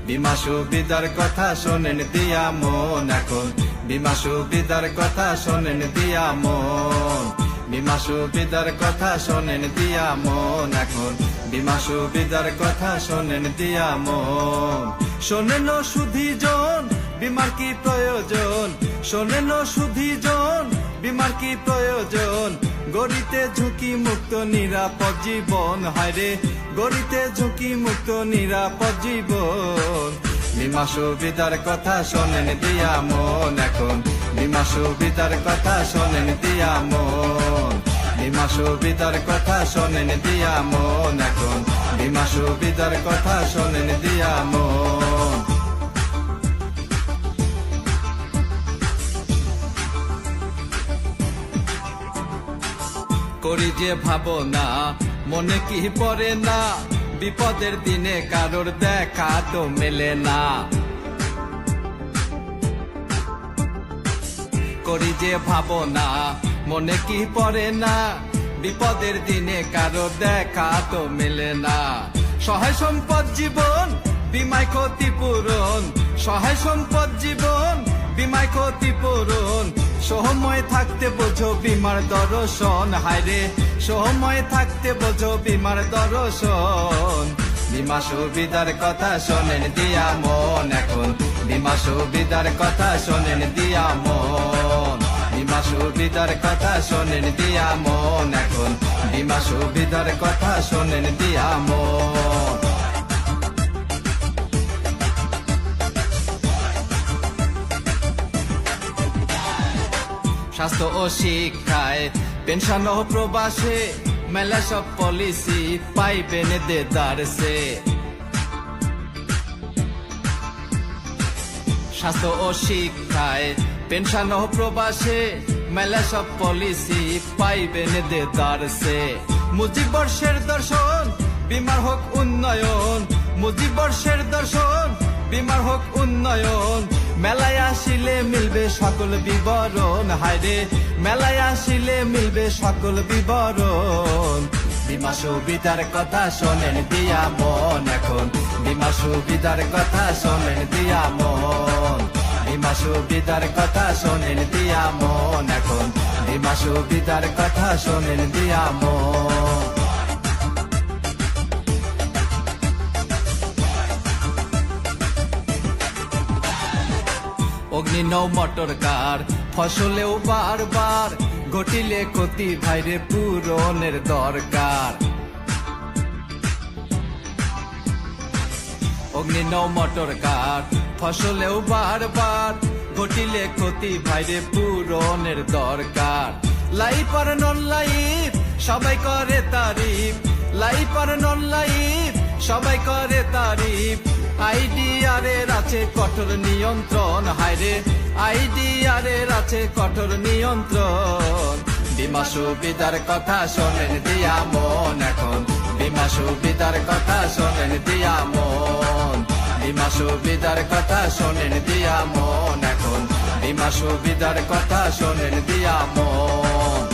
বিমা সুবিধার কথা শোনেন দিয়া মন এখন, বিমা সুবিধার কথা শোনেন দিয়া মন, বিমা সুবিধার কথা শোনেন দিয়া মন এখন, বিমা সুবিধার কথা শোনেন দিয়া মন। শোনেন সুধীজন বিমার কি প্রয়োজন, শোনেন সুধীজন বিমার কি প্রয়োজন, গড়িতে ঝুঁকি মুক্ত নিরাপদ জীবন, হায়রে গড়িতে ঝুঁকি মুক্ত নিরাপদ জীবন। বিমা সুবিধার কথা শোনেন দিয়া মন এখন, বিমা সুবিধার কথা শোনেন দিয়া মন, বিমা সুবিধার কথা শোনেন দিয়া মন এখন, বিমা সুবিধার কথা শোনেন দিয়া মন। করি যে ভাবনা মনে কি পড়ে না, বিপদের দিনে কারোর দেখা তো মেলে না। করি যে ভাবনা মনে কি পড়ে না, বিপদের দিনে কারোর দেখা তো মেলে না। সহায় সম্পদ জীবন বিমায় ক্ষতিপূরণ, সহায় সম্পদ জীবন বিমায় ক্ষতিপূরণ, সময় থাকতে বোঝো বিমার দর্শন, হায়রে সময় থাকতে বোঝো বিমার দর্শন। বিমা সুবিধার কথা শোনেন দিয়া মন এখন, বিমা সুবিধার কথা শোনেন দিয়া মন, বিমা সুবিধার কথা শোনেন দিয়া মন এখন, বিমা সুবিধার কথা শোনেন দিয়া মন। স্বাস্থ্য ও শিক্ষায় পেনশন ও প্রবাসে মেলা সব পলিসি পাইবেন দেদারসে। স্বাস্থ্য ও শিক্ষায় পেনশন ও প্রবাসে মেলা সব পলিসি পাইবেন দেদারসে। মুজিববর্ষের দর্শন বিমার হোক উন্নয়ন, মুজিববর্ষের দর্শন বিমার হোক উন্নয়ন, মেলায় আসিলে মিলবে সকল বিবরণ, হায়রে মেলায় আসিলে মিলবে সকল বিবরণ। বিমা সুবিধার কথা শোনেন দিয়া মন এখন, বিমা সুবিধার কথা শোনেন দিয়া মন, বিমা সুবিধার কথা শোনেন দিয়া মন এখন, বিমা সুবিধার কথা শোনেন দিয়া মন। অগ্নি নৌ মোটর কার ফসলেও বারবার ঘটিলে ক্ষতি ভাইরে পূরণের দরকার। অগ্নি নৌ মোটর কার ফসলেও বারবার ঘটিলে ক্ষতি ভাইরে পূরণের দরকার। লাইফ আর নন লাইফ সবাই করে তারিফ, লাইফ আর নন লাইফ সবাই করে তারিফ, আইডিআরের আছে কঠোর নিয়ন্ত্রণ, হায়রে আইডিআরের আছে কঠোর নিয়ন্ত্রণ। বিমা সুবিধার কথা শোনেন দিয়া মন এখন, বিমা সুবিধার কথা শোনেন দিয়া মন, বিমা সুবিধার কথা শোনেন দিয়া মন এখন, বিমা সুবিধার কথা শোনেন দিয়া মন।